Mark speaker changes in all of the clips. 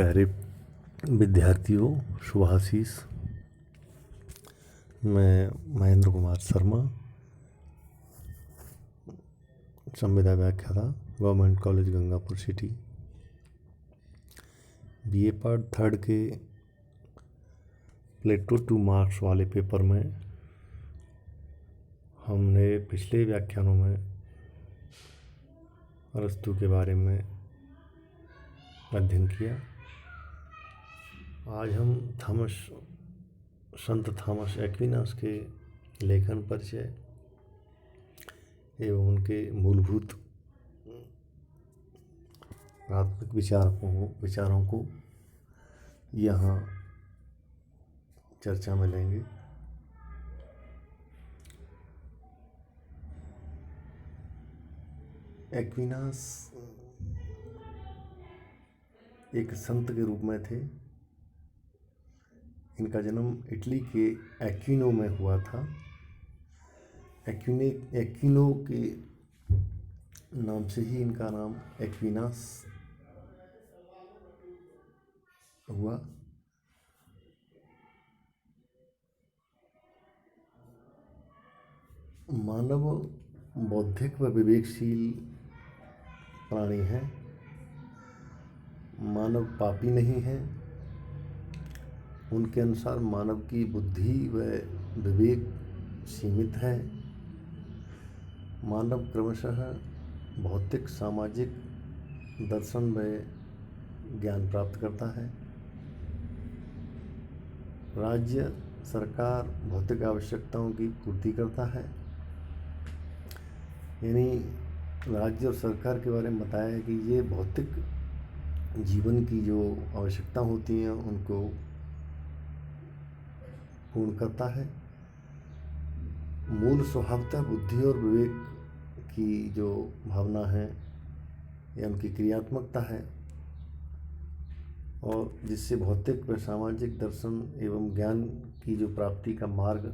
Speaker 1: प्यारे विद्यार्थियों, शुभाशीष। मैं महेंद्र कुमार शर्मा, संविदा व्याख्याता, government college Gangapur city. BA part third के प्लेटो 2 मार्क्स वाले पेपर में हमने पिछले व्याख्यानों में अरस्तू के बारे में अध्ययन किया। आज हम संत थॉमस एक्विनास के लेखन परिचय एवं उनके मूलभूत प्राथमिक विचारों को यहाँ चर्चा में लेंगे। एक्विनास एक संत के रूप में थे। इनका जन्म इटली के एक्विनो में हुआ था। एक्विनो के नाम से ही इनका नाम एक्विनास हुआ। मानव बौद्धिक व विवेकशील प्राणी है। मानव पापी नहीं है। उनके अनुसार मानव की बुद्धि व विवेक सीमित है। मानव क्रमशः भौतिक, सामाजिक, दर्शन व ज्ञान प्राप्त करता है। राज्य, सरकार भौतिक आवश्यकताओं की पूर्ति करता है। यानी राज्य और सरकार के बारे में बताया है कि ये भौतिक जीवन की जो आवश्यकता होती हैं उनको पूर्ण करता है। मूल स्वभावतः बुद्धि और विवेक की जो भावना है या उनकी क्रियात्मकता है, और जिससे भौतिक व सामाजिक दर्शन एवं ज्ञान की जो प्राप्ति का मार्ग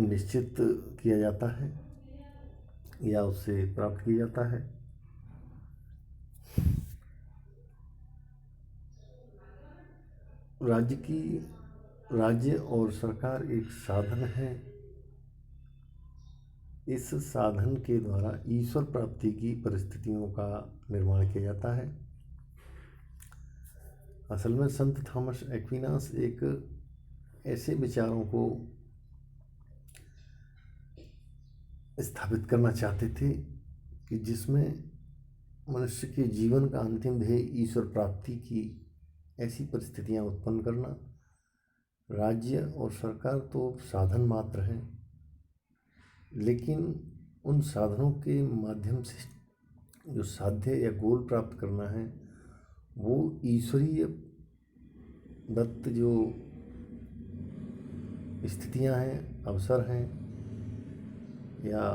Speaker 1: निश्चित किया जाता है या उससे प्राप्त किया जाता है। राज्य और सरकार एक साधन है। इस साधन के द्वारा ईश्वर प्राप्ति की परिस्थितियों का निर्माण किया जाता है। असल में संत थॉमस एक्विनास एक ऐसे विचारों को स्थापित करना चाहते थे कि जिसमें मनुष्य के जीवन का अंतिम ध्येय ईश्वर प्राप्ति की ऐसी परिस्थितियां उत्पन्न करना। राज्य और सरकार तो साधन मात्र हैं, लेकिन उन साधनों के माध्यम से जो साध्य या गोल प्राप्त करना है वो ईश्वरीय दत्त जो स्थितियां हैं, अवसर हैं, या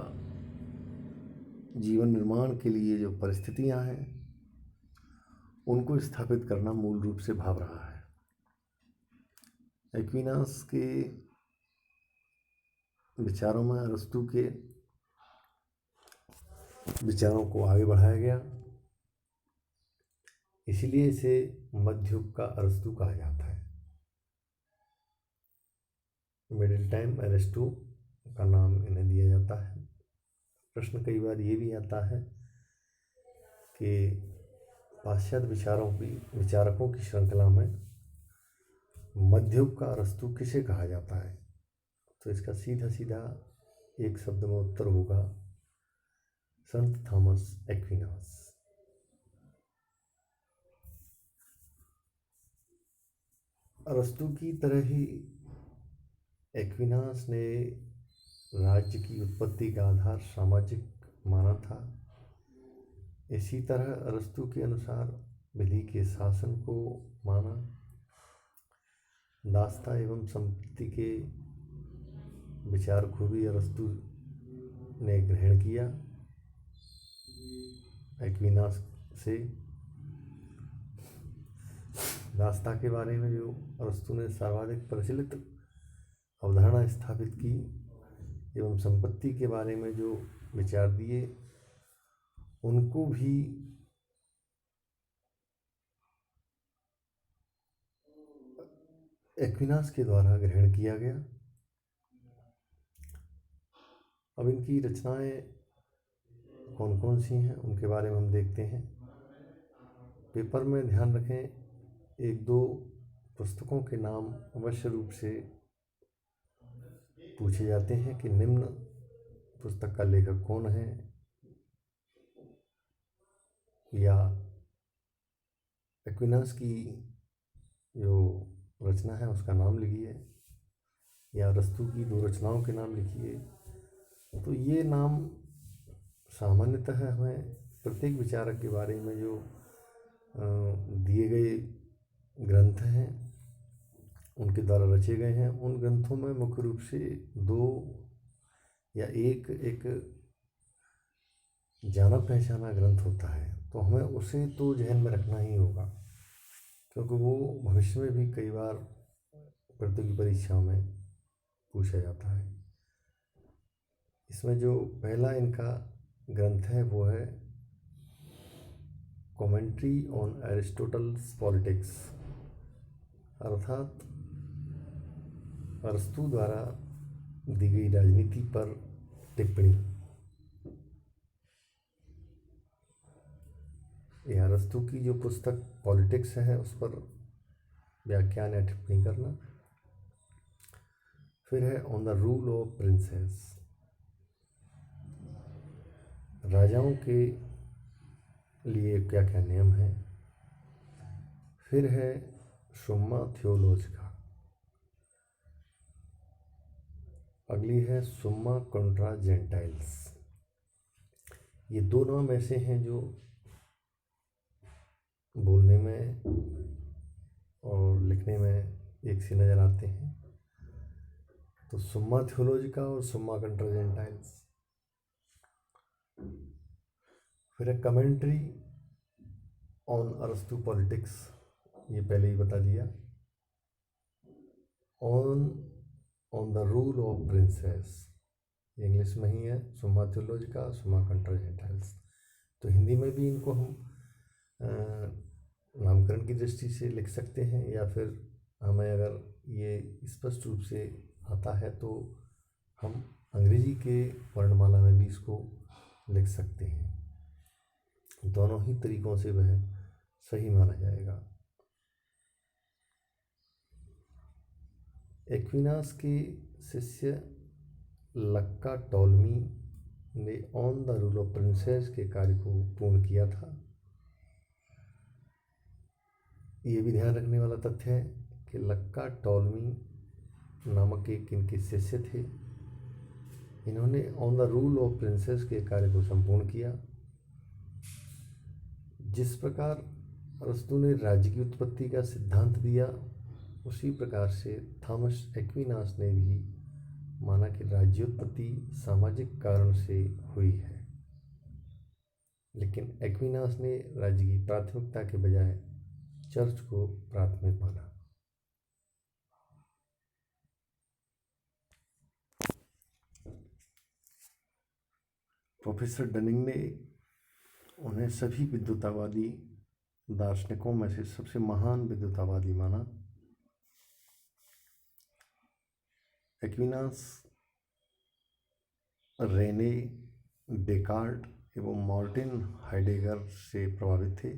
Speaker 1: जीवन निर्माण के लिए जो परिस्थितियां हैं उनको स्थापित करना मूल रूप से भाव रहा है। एक्विनास के विचारों में अरस्तू के विचारों को आगे बढ़ाया गया। इसलिए इसे मध्ययुग का अरस्तू कहा जाता है। मिडिल टाइम अरस्तू का नाम इन्हें दिया जाता है। प्रश्न कई बार ये भी आता है कि पाश्चात्य विचारकों की श्रृंखला में मध्ययुग का अरस्तू किसे कहा जाता है? तो इसका सीधा एक शब्द में उत्तर होगा संत थॉमस एक्विनास। अरस्तू की तरह ही एक्विनास ने राज्य की उत्पत्ति का आधार सामाजिक माना था। इसी तरह अरस्तू के अनुसार विधि के शासन को माना। दासता एवं संपत्ति के विचार को भी अरस्तू ने ग्रहण किया एक्विनास से। दासता के बारे में जो अरस्तू ने सर्वाधिक प्रचलित अवधारणा स्थापित की एवं संपत्ति के बारे में जो विचार दिए उनको भी एक्विनास के द्वारा ग्रहण किया गया। अब इनकी रचनाएं कौन कौन सी हैं उनके बारे में हम देखते हैं। पेपर में ध्यान रखें, एक दो पुस्तकों के नाम अवश्य रूप से पूछे जाते हैं कि निम्न पुस्तक का लेखक कौन है, या एक्विनास की जो रचना है उसका नाम लिखिए, या अरस्तू की दो रचनाओं के नाम लिखिए। तो ये नाम सामान्यतः हमें प्रत्येक विचारक के बारे में जो दिए गए ग्रंथ हैं उनके द्वारा रचे गए हैं, उन ग्रंथों में मुख्य रूप से दो या एक जाना पहचाना ग्रंथ होता है, तो हमें उसे तो जहन में रखना ही होगा, क्योंकि वो भविष्य में भी कई बार प्रतियोगी परीक्षाओं में पूछा जाता है। इसमें जो पहला इनका ग्रंथ है वो है कमेंट्री ऑन एरिस्टोटल्स पॉलिटिक्स, अर्थात अरस्तू द्वारा दी गई राजनीति पर टिप्पणी। यह अरस्तू की जो पुस्तक पॉलिटिक्स है उस पर व्याख्यान या टिप्पणी करना। फिर है on the rule of princess, राजाओं के लिए क्या क्या नियम हैं। फिर है सुम्मा थियोलॉजिका, अगली है सुम्मा कंट्रा जेंटाइल्स। ये दो नाम ऐसे हैं जो बोलने में और लिखने में एक से नज़र आते हैं। तो सुम्मा थियोलॉजिका और सुम्मा कंट्रा जेंटाइल्स। फिर है कमेंट्री ऑन अरस्तू पॉलिटिक्स, ये पहले ही बता दिया। On the rule of princess, English में ही है, सुम्मा थियोलॉजिका सुम्मा कंट्रा जेंटाइल्स। तो हिंदी में भी इनको हम नामकरण की दृष्टि से लिख सकते हैं, या फिर हमें अगर ये स्पष्ट रूप से आता है तो हम अंग्रेजी के वर्णमाला में भी इसको लिख सकते हैं। दोनों ही तरीकों से वह सही माना जाएगा। एक्विनास के शिष्य लक्का टोल्मी ने on the rule of princess के कार्य को पूर्ण किया था। ये भी ध्यान रखने वाला तथ्य है कि लक्का टोल्मी नामक एक इनके शिष्य थे। इन्होंने on the rule of princess के कार्य को संपूर्ण किया। जिस प्रकार अरस्तू ने राज्य की उत्पत्ति का सिद्धांत दिया, उसी प्रकार से थॉमस एक्विनास ने भी माना कि राज्योत्पत्ति सामाजिक कारण से हुई है, लेकिन एक्विनास ने राज्य की प्राथमिकता के बजाय चर्च को प्राथमिक माना। प्रोफेसर डनिंग ने उन्हें सभी विद्युतावादी दार्शनिकों में से सबसे महान विद्युतावादी माना। एक्विनास रेने, डेकार्ट एवं मार्टिन हाइडेगर से प्रभावित थे।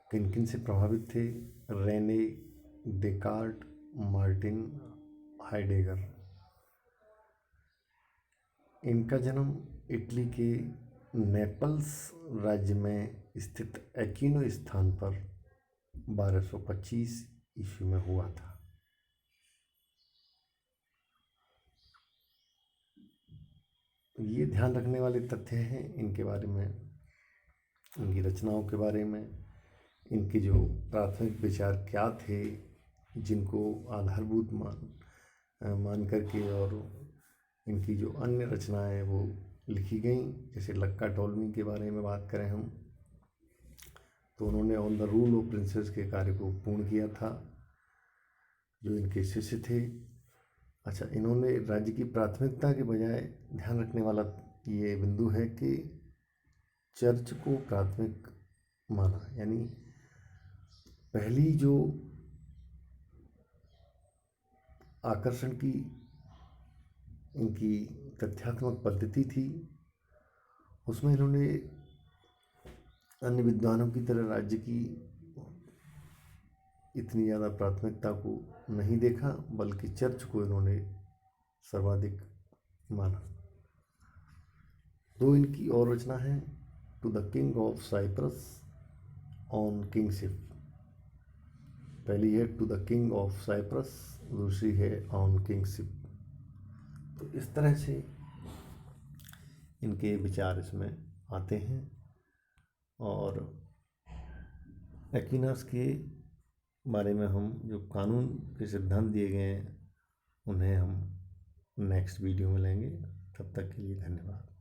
Speaker 1: किन किन से प्रभावित थे? Rene, Descartes, Martin Heidegger. इनका जन्म इटली के नेपल्स राज्य में स्थित एक्विनो स्थान पर 1225 ईस्वी में हुआ था। ये ध्यान रखने वाले तथ्य हैं इनके बारे में, इनकी रचनाओं के बारे में, इनके जो प्राथमिक विचार क्या थे जिनको आधारभूत मान करके और इनकी जो अन्य रचनाएं वो लिखी गई। जैसे लक्का टोल्मी के बारे में बात करें हम, तो उन्होंने on the rule of princess के कार्य को पूर्ण किया था। जो इनके शिष्य थे अच्छा, इन्होंने राज्य की प्राथमिकता के बजाय ध्यान रखने वाला ये बिंदु है कि चर्च को प्राथमिक माना, यानी पहली जो आकर्षण की इनकी तथ्यात्मक पद्धति थी उसमें इन्होंने अन्य विद्वानों की तरह राज्य की इतनी ज़्यादा प्राथमिकता को नहीं देखा, बल्कि चर्च को इन्होंने सर्वाधिक माना। दो इनकी और रचना है, to the king of Cyprus on kingship. पहली है to the king of Cyprus, दूसरी है ऑन किंगशिप। तो इस तरह से इनके विचार इसमें आते हैं और एक्विनास के बारे में हम जो कानून के सिद्धांत दिए गए हैं उन्हें हम नेक्स्ट वीडियो में लेंगे। तब तक के लिए धन्यवाद।